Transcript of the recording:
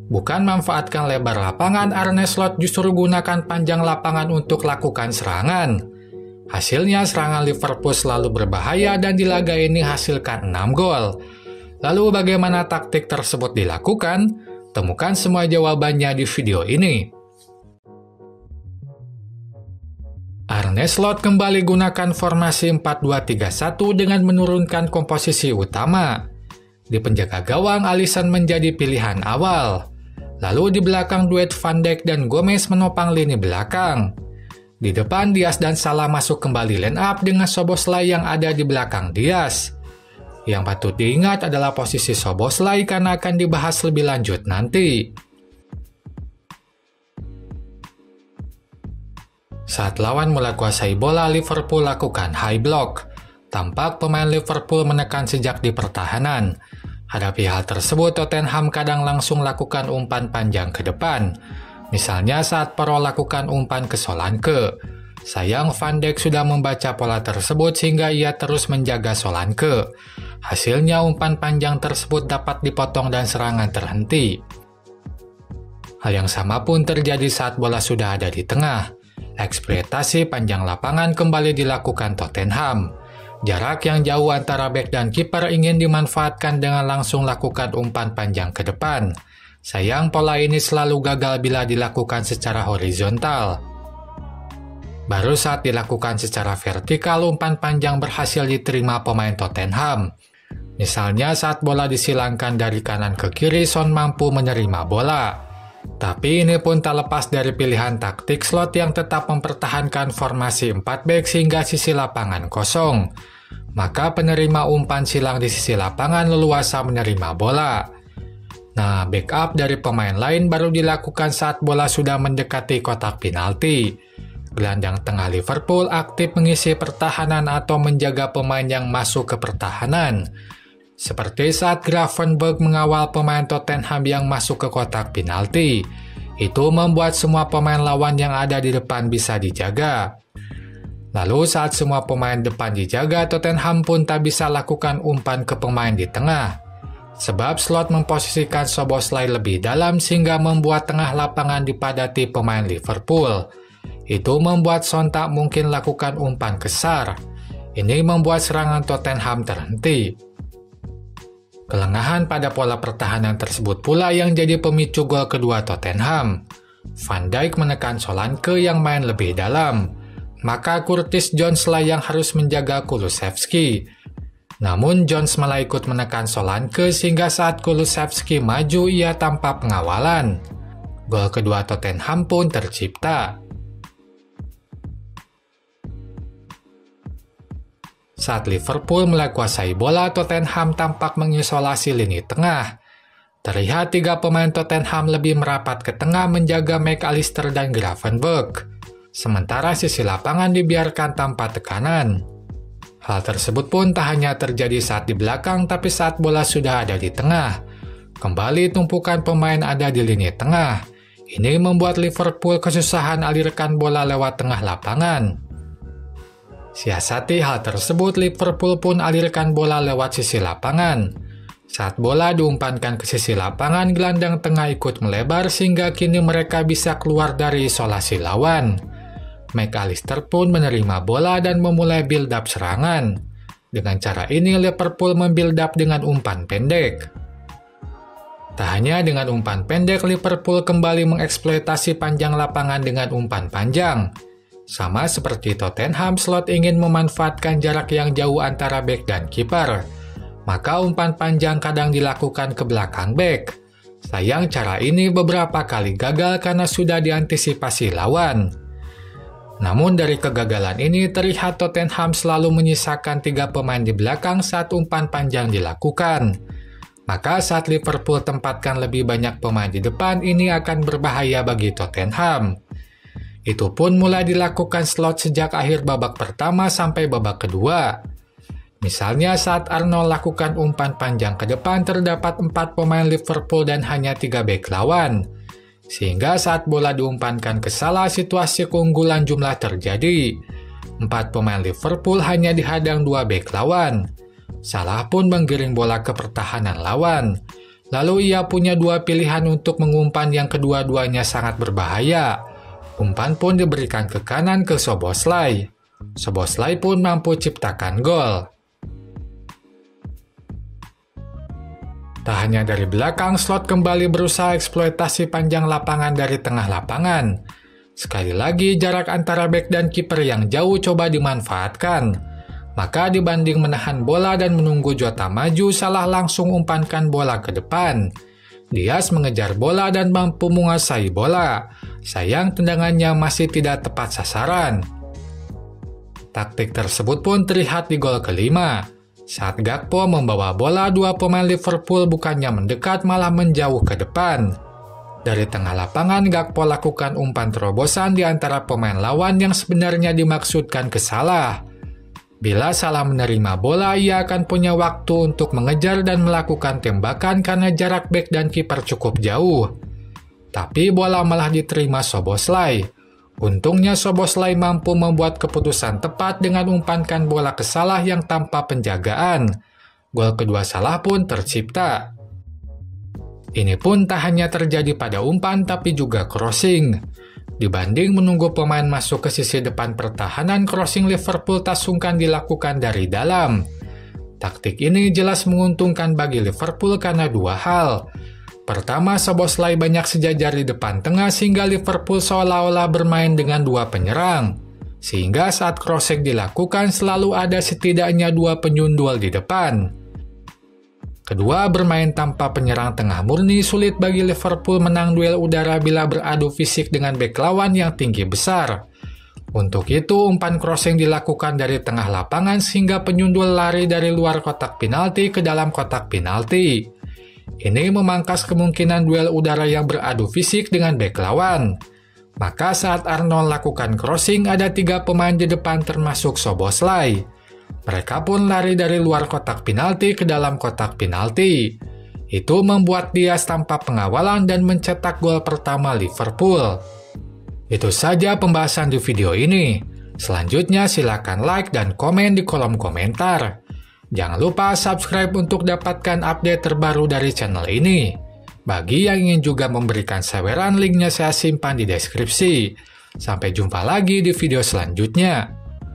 Bukan manfaatkan lebar lapangan, Arne Slot justru gunakan panjang lapangan untuk lakukan serangan. Hasilnya serangan Liverpool selalu berbahaya dan di laga ini hasilkan 6 gol. Lalu bagaimana taktik tersebut dilakukan? Temukan semua jawabannya di video ini. Arne Slot kembali gunakan formasi 4-2-3-1 dengan menurunkan komposisi utama. Di penjaga gawang, Alisson menjadi pilihan awal. Lalu di belakang duet Van Dijk dan Gomez menopang lini belakang. Di depan Diaz dan Salah masuk kembali line up dengan Szoboszlai yang ada di belakang Diaz. Yang patut diingat adalah posisi Szoboszlai karena akan dibahas lebih lanjut nanti. Saat lawan mulai kuasai bola, Liverpool lakukan high block. Tampak pemain Liverpool menekan sejak di pertahanan. Hadapi hal tersebut, Tottenham kadang langsung lakukan umpan panjang ke depan. Misalnya saat Pro lakukan umpan ke Solanke. Sayang Van Dijk sudah membaca pola tersebut sehingga ia terus menjaga Solanke. Hasilnya umpan panjang tersebut dapat dipotong dan serangan terhenti. Hal yang sama pun terjadi saat bola sudah ada di tengah. Eksploitasi panjang lapangan kembali dilakukan Tottenham. Jarak yang jauh antara bek dan kiper ingin dimanfaatkan dengan langsung lakukan umpan panjang ke depan. Sayang pola ini selalu gagal bila dilakukan secara horizontal. Baru saat dilakukan secara vertikal, umpan panjang berhasil diterima pemain Tottenham. Misalnya saat bola disilangkan dari kanan ke kiri, Son mampu menerima bola. Tapi ini pun tak lepas dari pilihan taktik Slot yang tetap mempertahankan formasi 4 back sehingga sisi lapangan kosong. Maka penerima umpan silang di sisi lapangan leluasa menerima bola. Nah, backup dari pemain lain baru dilakukan saat bola sudah mendekati kotak penalti. Gelandang tengah Liverpool aktif mengisi pertahanan atau menjaga pemain yang masuk ke pertahanan. Seperti saat Gravenberch mengawal pemain Tottenham yang masuk ke kotak penalti. Itu membuat semua pemain lawan yang ada di depan bisa dijaga. Lalu saat semua pemain depan dijaga, Tottenham pun tak bisa lakukan umpan ke pemain di tengah. Sebab Slot memposisikan Szoboszlai lebih dalam sehingga membuat tengah lapangan dipadati pemain Liverpool. Itu membuat Son tak mungkin lakukan umpan kesar. Ini membuat serangan Tottenham terhenti. Kelengahan pada pola pertahanan tersebut pula yang jadi pemicu gol kedua Tottenham. Van Dijk menekan Solanke yang main lebih dalam. Maka Curtis Jones lah yang harus menjaga Kulusevski. Namun Jones malah ikut menekan Solanke sehingga saat Kulusevski maju ia tanpa pengawalan. Gol kedua Tottenham pun tercipta. Saat Liverpool mulai kuasai bola, Tottenham tampak mengisolasi lini tengah. Terlihat 3 pemain Tottenham lebih merapat ke tengah menjaga McAllister dan Gravenberch. Sementara sisi lapangan dibiarkan tanpa tekanan. Hal tersebut pun tak hanya terjadi saat di belakang, tapi saat bola sudah ada di tengah. Kembali tumpukan pemain ada di lini tengah. Ini membuat Liverpool kesusahan alirkan bola lewat tengah lapangan. Siasati hal tersebut, Liverpool pun alirkan bola lewat sisi lapangan. Saat bola diumpankan ke sisi lapangan, gelandang tengah ikut melebar sehingga kini mereka bisa keluar dari isolasi lawan. McAllister pun menerima bola dan memulai build-up serangan. Dengan cara ini, Liverpool membuild-up dengan umpan pendek. Tak hanya dengan umpan pendek, Liverpool kembali mengeksploitasi panjang lapangan dengan umpan panjang. Sama seperti Tottenham, Slot ingin memanfaatkan jarak yang jauh antara bek dan kiper. Maka umpan panjang kadang dilakukan ke belakang bek. Sayang cara ini beberapa kali gagal karena sudah diantisipasi lawan. Namun dari kegagalan ini terlihat Tottenham selalu menyisakan 3 pemain di belakang saat umpan panjang dilakukan. Maka saat Liverpool tempatkan lebih banyak pemain di depan, ini akan berbahaya bagi Tottenham. Itu pun mulai dilakukan Slot sejak akhir babak pertama sampai babak kedua. Misalnya saat Arnold lakukan umpan panjang ke depan, terdapat 4 pemain Liverpool dan hanya 3 bek lawan. Sehingga saat bola diumpankan ke Salah, situasi keunggulan jumlah terjadi. 4 pemain Liverpool hanya dihadang 2 bek lawan. Salah pun menggiring bola ke pertahanan lawan. Lalu ia punya dua pilihan untuk mengumpan yang kedua-duanya sangat berbahaya. Umpan pun diberikan ke kanan ke Szoboszlai. Szoboszlai pun mampu ciptakan gol. Tak hanya dari belakang, Slot kembali berusaha eksploitasi panjang lapangan dari tengah lapangan. Sekali lagi, jarak antara bek dan kiper yang jauh coba dimanfaatkan. Maka dibanding menahan bola dan menunggu Jota maju, Salah langsung umpankan bola ke depan. Diaz mengejar bola dan mampu menguasai bola. Sayang tendangannya masih tidak tepat sasaran. Taktik tersebut pun terlihat di gol kelima. Saat Gakpo membawa bola, dua pemain Liverpool bukannya mendekat malah menjauh ke depan. Dari tengah lapangan, Gakpo lakukan umpan terobosan di antara pemain lawan yang sebenarnya dimaksudkan ke Salah. Bila Salah menerima bola, ia akan punya waktu untuk mengejar dan melakukan tembakan karena jarak bek dan kiper cukup jauh. Tapi bola malah diterima Szoboszlai. Untungnya Szoboszlai mampu membuat keputusan tepat dengan umpankan bola ke Salah yang tanpa penjagaan. Gol kedua Salah pun tercipta. Ini pun tak hanya terjadi pada umpan tapi juga crossing. Dibanding menunggu pemain masuk ke sisi depan pertahanan, crossing Liverpool tak sungkan dilakukan dari dalam. Taktik ini jelas menguntungkan bagi Liverpool karena dua hal. Pertama, Szoboszlai banyak sejajar di depan tengah sehingga Liverpool seolah-olah bermain dengan dua penyerang. Sehingga saat crossing dilakukan selalu ada setidaknya dua penyundul di depan. Kedua, bermain tanpa penyerang tengah murni sulit bagi Liverpool menang duel udara bila beradu fisik dengan bek lawan yang tinggi besar. Untuk itu, umpan crossing dilakukan dari tengah lapangan sehingga penyundul lari dari luar kotak penalti ke dalam kotak penalti. Ini memangkas kemungkinan duel udara yang beradu fisik dengan bek lawan. Maka saat Arnold lakukan crossing, ada tiga pemain di depan termasuk Szoboszlai. Mereka pun lari dari luar kotak penalti ke dalam kotak penalti. Itu membuat Diaz tanpa pengawalan dan mencetak gol pertama Liverpool. Itu saja pembahasan di video ini. Selanjutnya silakan like dan komen di kolom komentar. Jangan lupa subscribe untuk dapatkan update terbaru dari channel ini. Bagi yang ingin juga memberikan saweran, linknya saya simpan di deskripsi. Sampai jumpa lagi di video selanjutnya.